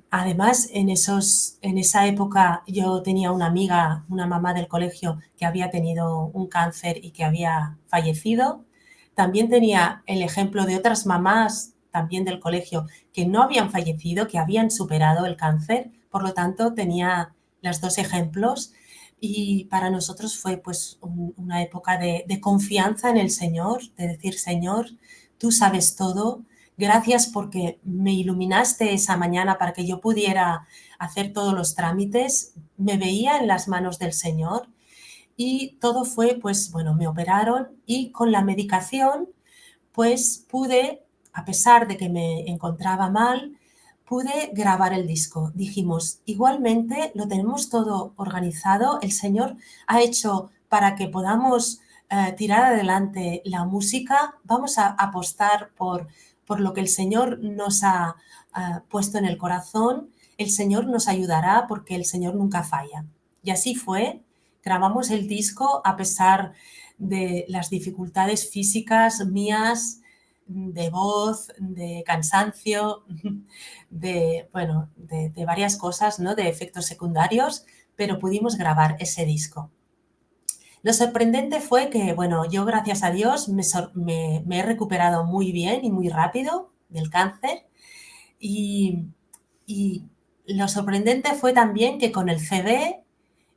Además, en esa época yo tenía una amiga, una mamá del colegio, que había tenido un cáncer y que había fallecido. También tenía el ejemplo de otras mamás también del colegio que no habían fallecido, que habían superado el cáncer. Por lo tanto, tenía los dos ejemplos y para nosotros fue pues una época de confianza en el Señor, de decir: Señor, tú sabes todo. Gracias porque me iluminaste esa mañana para que yo pudiera hacer todos los trámites. Me veía en las manos del Señor y todo fue, pues bueno, me operaron y con la medicación, pues pude, a pesar de que me encontraba mal, pude grabar el disco. Dijimos: igualmente lo tenemos todo organizado, el Señor ha hecho para que podamos tirar adelante la música, vamos a apostar por lo que el Señor nos ha puesto en el corazón, el Señor nos ayudará porque el Señor nunca falla. Y así fue, grabamos el disco a pesar de las dificultades físicas mías, de voz, de cansancio, de varias cosas, ¿no? De efectos secundarios, pero pudimos grabar ese disco. Lo sorprendente fue que, bueno, yo gracias a Dios me he recuperado muy bien y muy rápido del cáncer y lo sorprendente fue también que con el CD,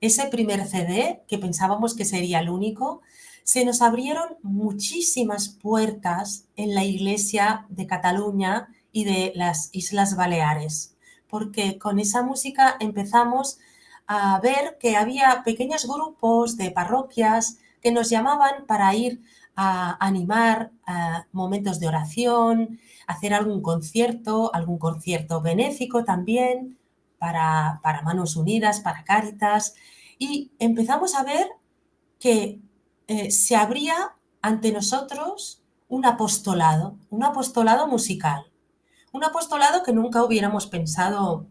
ese primer CD, que pensábamos que sería el único, se nos abrieron muchísimas puertas en la Iglesia de Cataluña y de las Islas Baleares, porque con esa música empezamos a ver que había pequeños grupos de parroquias que nos llamaban para ir a animar a momentos de oración, hacer algún concierto benéfico también para Manos Unidas, para Cáritas, y empezamos a ver que se abría ante nosotros un apostolado musical, un apostolado que nunca hubiéramos pensado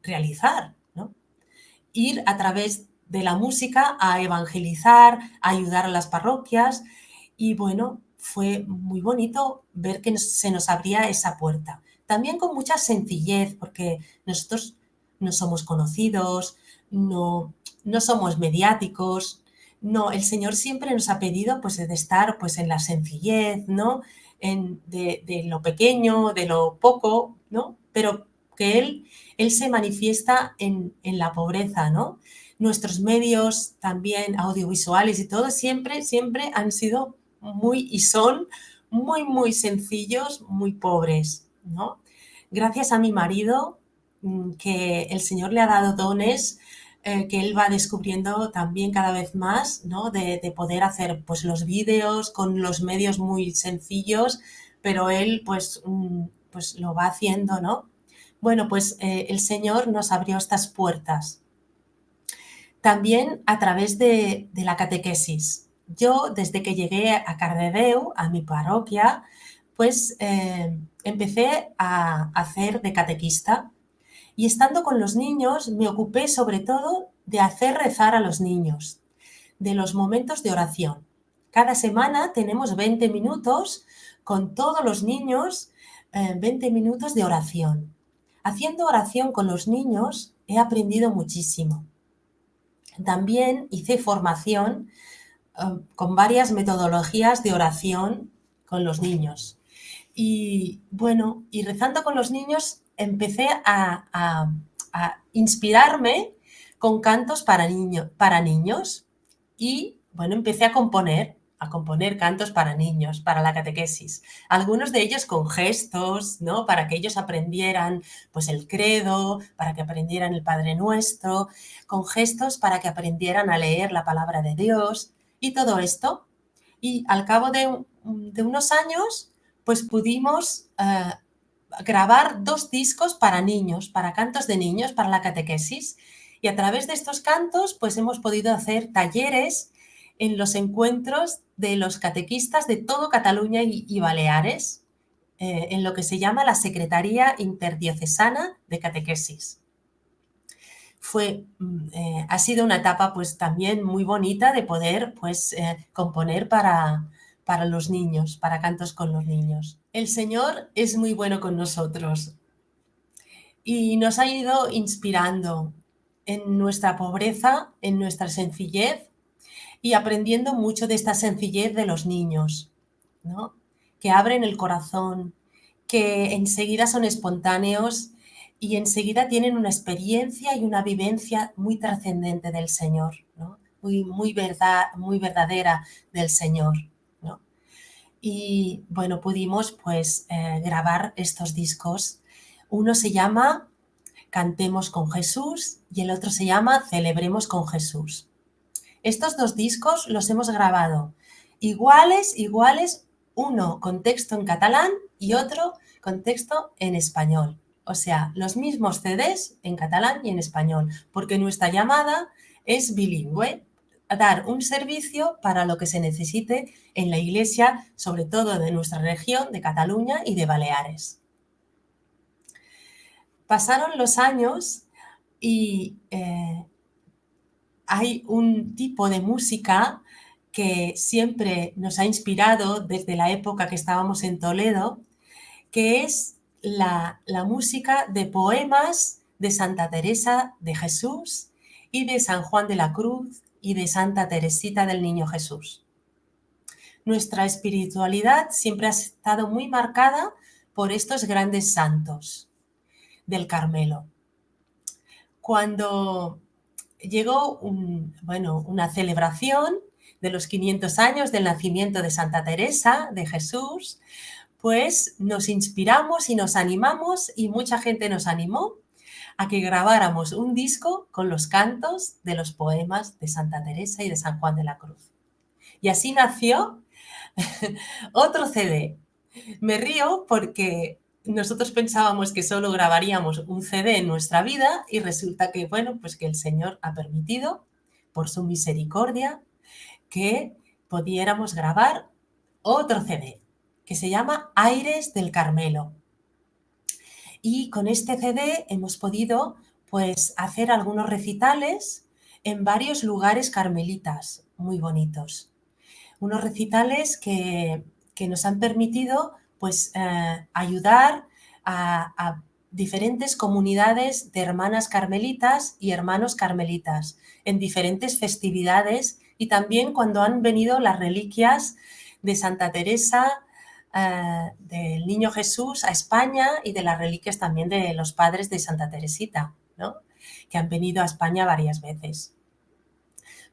realizar, ¿no? Ir a través de la música a evangelizar, a ayudar a las parroquias y bueno, fue muy bonito ver que se nos abría esa puerta. También con mucha sencillez, porque nosotros no somos conocidos, no somos mediáticos, no, el Señor siempre nos ha pedido pues de estar pues en la sencillez, ¿no? De lo pequeño, de lo poco, ¿no? Pero que Él se manifiesta en la pobreza, ¿no? Nuestros medios también audiovisuales y todo siempre han sido muy y son muy sencillos, muy pobres, ¿no? Gracias a mi marido, que el Señor le ha dado dones que él va descubriendo también cada vez más, ¿no? De poder hacer pues los vídeos con los medios muy sencillos, pero él pues lo va haciendo, ¿no? Bueno, pues el Señor nos abrió estas puertas. También a través de la catequesis. Yo, desde que llegué a Cardedeu, a mi parroquia, pues empecé a hacer de catequista y estando con los niños me ocupé sobre todo de hacer rezar a los niños, de los momentos de oración. Cada semana tenemos 20 minutos con todos los niños, 20 minutos de oración. Haciendo oración con los niños he aprendido muchísimo. También hice formación con varias metodologías de oración con los niños. Y bueno, y rezando con los niños empecé a inspirarme con cantos para niños y bueno, empecé a componer cantos para niños, para la catequesis. Algunos de ellos con gestos, ¿no? Para que ellos aprendieran pues el credo, para que aprendieran el Padre Nuestro, con gestos para que aprendieran a leer la palabra de Dios y todo esto. Y al cabo de unos años, pues pudimos grabar 2 discos para niños, para cantos de niños, para la catequesis. Y a través de estos cantos, pues hemos podido hacer talleres en los encuentros de los catequistas de todo Cataluña y Baleares, en lo que se llama la Secretaría Interdiocesana de Catequesis. Ha sido una etapa pues también muy bonita de poder pues componer para los niños, para cantos con los niños. El Señor es muy bueno con nosotros y nos ha ido inspirando en nuestra pobreza, en nuestra sencillez y aprendiendo mucho de esta sencillez de los niños, ¿no? Que abren el corazón, que enseguida son espontáneos y enseguida tienen una experiencia y una vivencia muy trascendente del Señor, ¿no? Muy verdadera del Señor, ¿no? Y bueno, pudimos pues grabar estos discos. Uno se llama Cantemos con Jesús y el otro se llama Celebremos con Jesús. Estos 2 discos los hemos grabado iguales, uno con texto en catalán y otro con texto en español. O sea, los mismos CDs en catalán y en español, porque nuestra llamada es bilingüe, dar un servicio para lo que se necesite en la Iglesia, sobre todo de nuestra región, de Cataluña y de Baleares. Pasaron los años y hay un tipo de música que siempre nos ha inspirado desde la época que estábamos en Toledo, que es la música de poemas de Santa Teresa de Jesús y de San Juan de la Cruz y de Santa Teresita del Niño Jesús. Nuestra espiritualidad siempre ha estado muy marcada por estos grandes santos del Carmelo. Cuando llegó una celebración de los 500 años del nacimiento de Santa Teresa de Jesús, pues nos inspiramos y nos animamos y mucha gente nos animó a que grabáramos un disco con los cantos de los poemas de Santa Teresa y de San Juan de la Cruz. Y así nació otro CD. Me río porque nosotros pensábamos que solo grabaríamos un CD en nuestra vida y resulta que, bueno, pues que el Señor ha permitido, por su misericordia, que pudiéramos grabar otro CD que se llama Aires del Carmelo. Y con este CD hemos podido pues hacer algunos recitales en varios lugares carmelitas muy bonitos. Unos recitales que nos han permitido pues ayudar a diferentes comunidades de hermanas carmelitas y hermanos carmelitas en diferentes festividades y también cuando han venido las reliquias de Santa Teresa, del Niño Jesús a España y de las reliquias también de los padres de Santa Teresita, ¿no? Que han venido a España varias veces.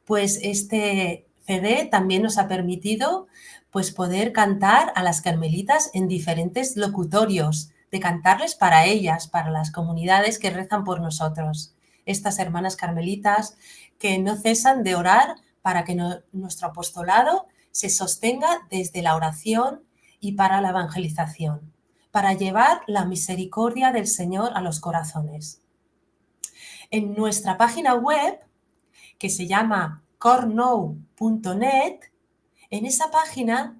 Pues este CD también nos ha permitido pues poder cantar a las carmelitas en diferentes locutorios, de cantarles para ellas, para las comunidades que rezan por nosotros. Estas hermanas carmelitas que no cesan de orar para que nuestro apostolado se sostenga desde la oración y para la evangelización, para llevar la misericordia del Señor a los corazones. En nuestra página web, que se llama cornou.net, en esa página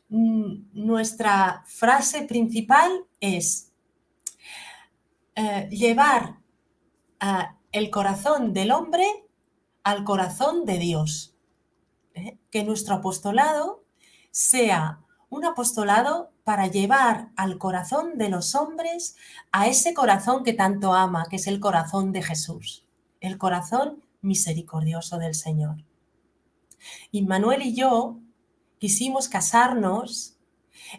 nuestra frase principal es llevar el corazón del hombre al corazón de Dios. Que nuestro apostolado sea un apostolado para llevar al corazón de los hombres a ese corazón que tanto ama, que es el corazón de Jesús, el corazón misericordioso del Señor. Y Manuel y yo quisimos casarnos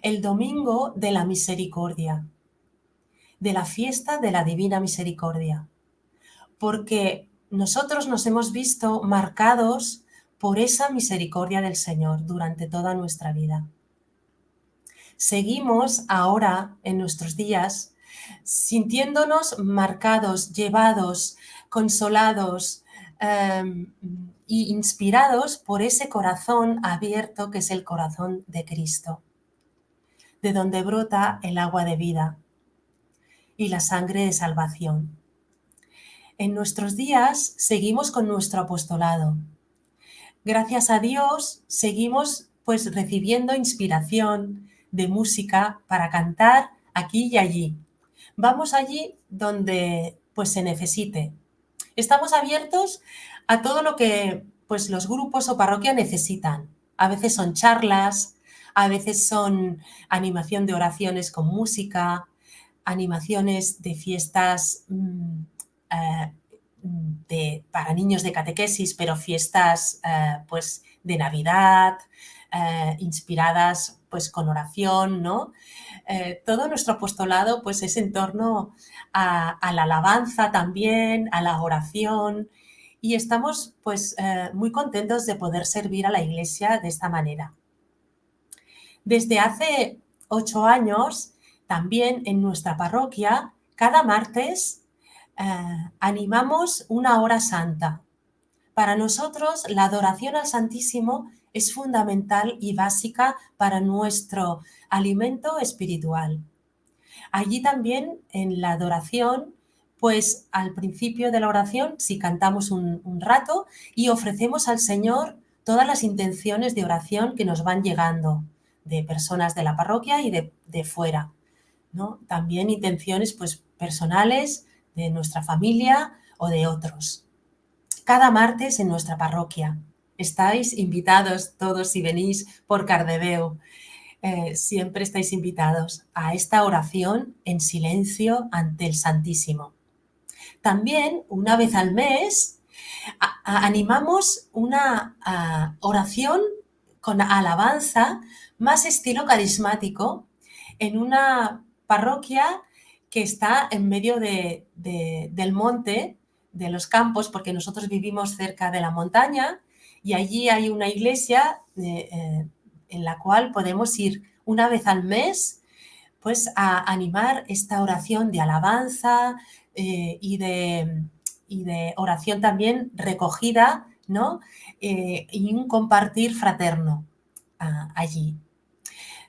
el domingo de la misericordia, de la fiesta de la Divina Misericordia, porque nosotros nos hemos visto marcados por esa misericordia del Señor durante toda nuestra vida. Seguimos ahora, en nuestros días, sintiéndonos marcados, llevados, consolados y inspirados por ese corazón abierto que es el corazón de Cristo, de donde brota el agua de vida y la sangre de salvación. En nuestros días seguimos con nuestro apostolado. Gracias a Dios seguimos pues recibiendo inspiración de música para cantar aquí y allí. Vamos allí donde pues se necesite. Estamos abiertos a todo lo que pues los grupos o parroquia necesitan. A veces son charlas, a veces son animación de oraciones con música, animaciones de fiestas para niños de catequesis, pero fiestas pues de Navidad, inspiradas pues con oración, ¿no? Todo nuestro apostolado pues es en torno a la alabanza también, a la oración, y estamos pues muy contentos de poder servir a la Iglesia de esta manera. Desde hace 8 años, también en nuestra parroquia, cada martes animamos una hora santa. Para nosotros, la adoración al Santísimo es fundamental y básica para nuestro alimento espiritual. Allí también, en la adoración, pues al principio de la oración, sí cantamos un rato y ofrecemos al Señor todas las intenciones de oración que nos van llegando de personas de la parroquia y de fuera, ¿no? También intenciones pues personales de nuestra familia o de otros. Cada martes en nuestra parroquia. Estáis invitados todos si venís por Cardedeu. Siempre estáis invitados a esta oración en silencio ante el Santísimo. También, una vez al mes, animamos una oración con alabanza más estilo carismático en una parroquia que está en medio del monte, de los campos, porque nosotros vivimos cerca de la montaña y allí hay una iglesia en la cual podemos ir una vez al mes pues a animar esta oración de alabanza, y de oración también recogida, ¿no? Y un compartir fraterno allí.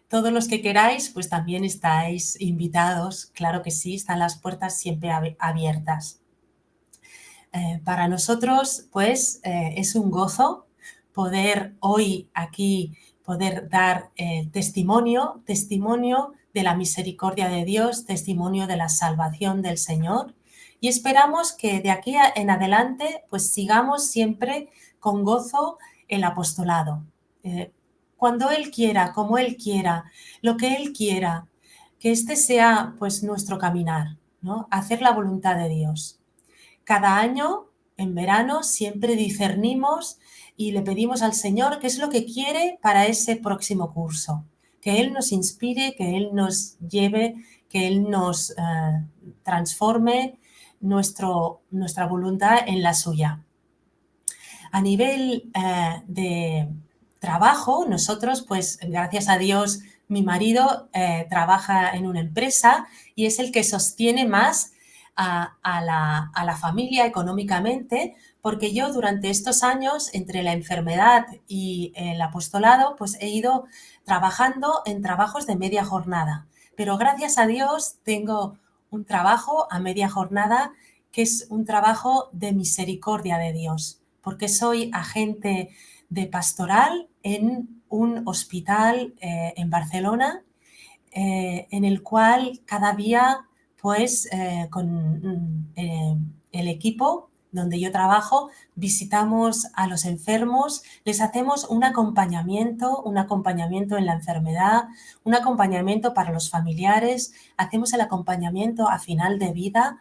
Todos los que queráis, pues también estáis invitados, claro que sí, están las puertas siempre abiertas. Para nosotros, pues, es un gozo poder hoy aquí, poder dar testimonio de la misericordia de Dios, testimonio de la salvación del Señor. Y esperamos que de aquí en adelante, pues sigamos siempre con gozo el apostolado. Cuando Él quiera, como Él quiera, lo que Él quiera, que este sea pues nuestro caminar, ¿no? Hacer la voluntad de Dios. Cada año, en verano, siempre discernimos y le pedimos al Señor qué es lo que quiere para ese próximo curso. Que Él nos inspire, que Él nos lleve, que Él nos transforme nuestra voluntad en la suya. A nivel de trabajo, nosotros, pues gracias a Dios, mi marido trabaja en una empresa y es el que sostiene más a la familia económicamente, porque yo durante estos años, entre la enfermedad y el apostolado, pues he ido trabajando en trabajos de media jornada. Pero gracias a Dios tengo un trabajo a media jornada que es un trabajo de misericordia de Dios, porque soy agente de pastoral en un hospital en Barcelona, en el cual cada día, pues, con el equipo donde yo trabajo, visitamos a los enfermos, les hacemos un acompañamiento en la enfermedad, un acompañamiento para los familiares, hacemos el acompañamiento a final de vida.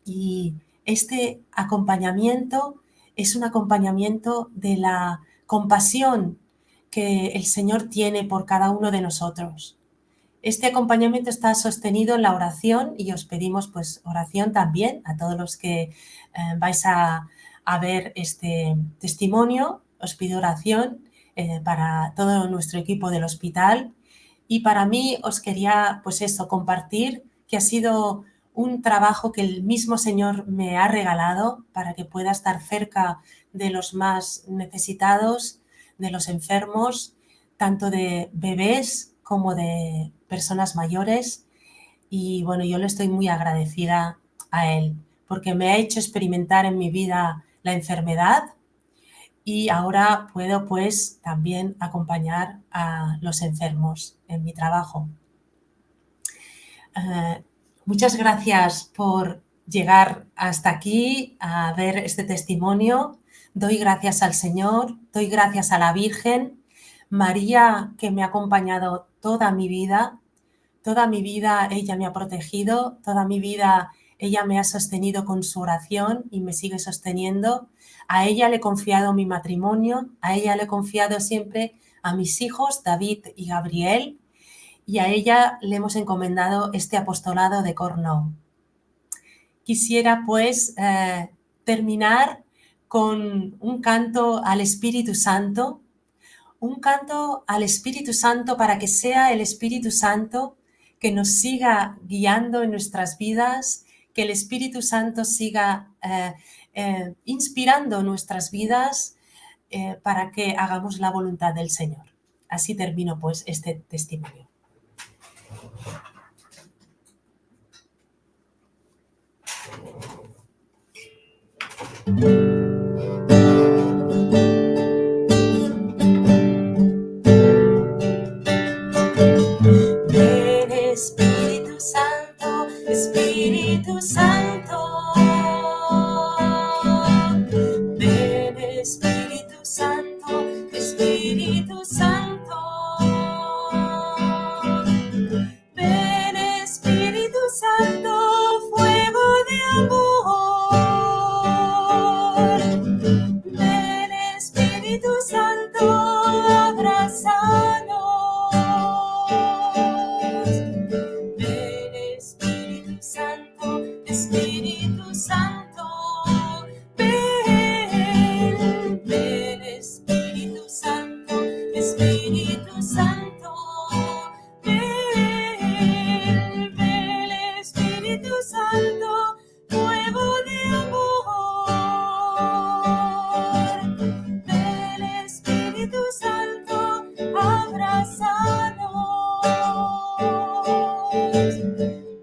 Y este acompañamiento es un acompañamiento de la compasión que el Señor tiene por cada uno de nosotros. Este acompañamiento está sostenido en la oración y os pedimos pues oración también a todos los que vais a ver este testimonio. Os pido oración para todo nuestro equipo del hospital y para mí os quería pues eso, compartir que ha sido un trabajo que el mismo Señor me ha regalado para que pueda estar cerca de los más necesitados, de los enfermos, tanto de bebés como de personas mayores. Y bueno, yo le estoy muy agradecida a Él porque me ha hecho experimentar en mi vida la enfermedad y ahora puedo pues también acompañar a los enfermos en mi trabajo. Muchas gracias por llegar hasta aquí a ver este testimonio. Doy gracias al Señor, doy gracias a la Virgen, María, que me ha acompañado toda mi vida ella me ha protegido, toda mi vida ella me ha sostenido con su oración y me sigue sosteniendo. A ella le he confiado mi matrimonio, a ella le he confiado siempre a mis hijos, David y Gabriel, y a ella le hemos encomendado este apostolado de Cornell. Quisiera pues terminar con un canto al Espíritu Santo, para que sea el Espíritu Santo que nos siga guiando en nuestras vidas, que el Espíritu Santo siga inspirando nuestras vidas para que hagamos la voluntad del Señor. Así termino pues este testimonio. Ven Espíritu Santo, Espíritu Santo. Ven Espíritu Santo, Espíritu Santo. Ven Espíritu Santo, fuego de amor. Ven Espíritu Santo, abrazanos. Ven Espíritu Santo, Espíritu Santo. Ven Espíritu Santo, Espíritu abrazarnos.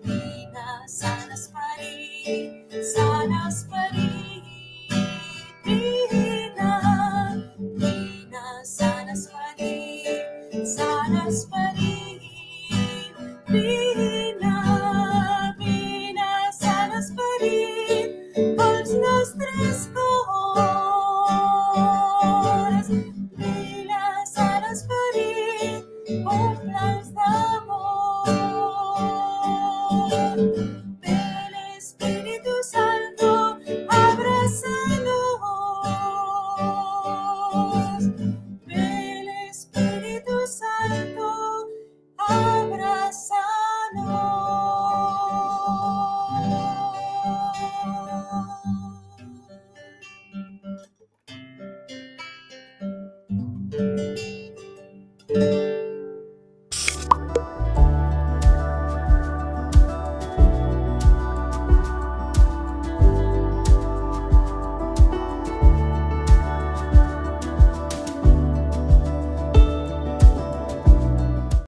Vine, Sant Esperit, Sant Esperit, vine, vine, Sant Esperit.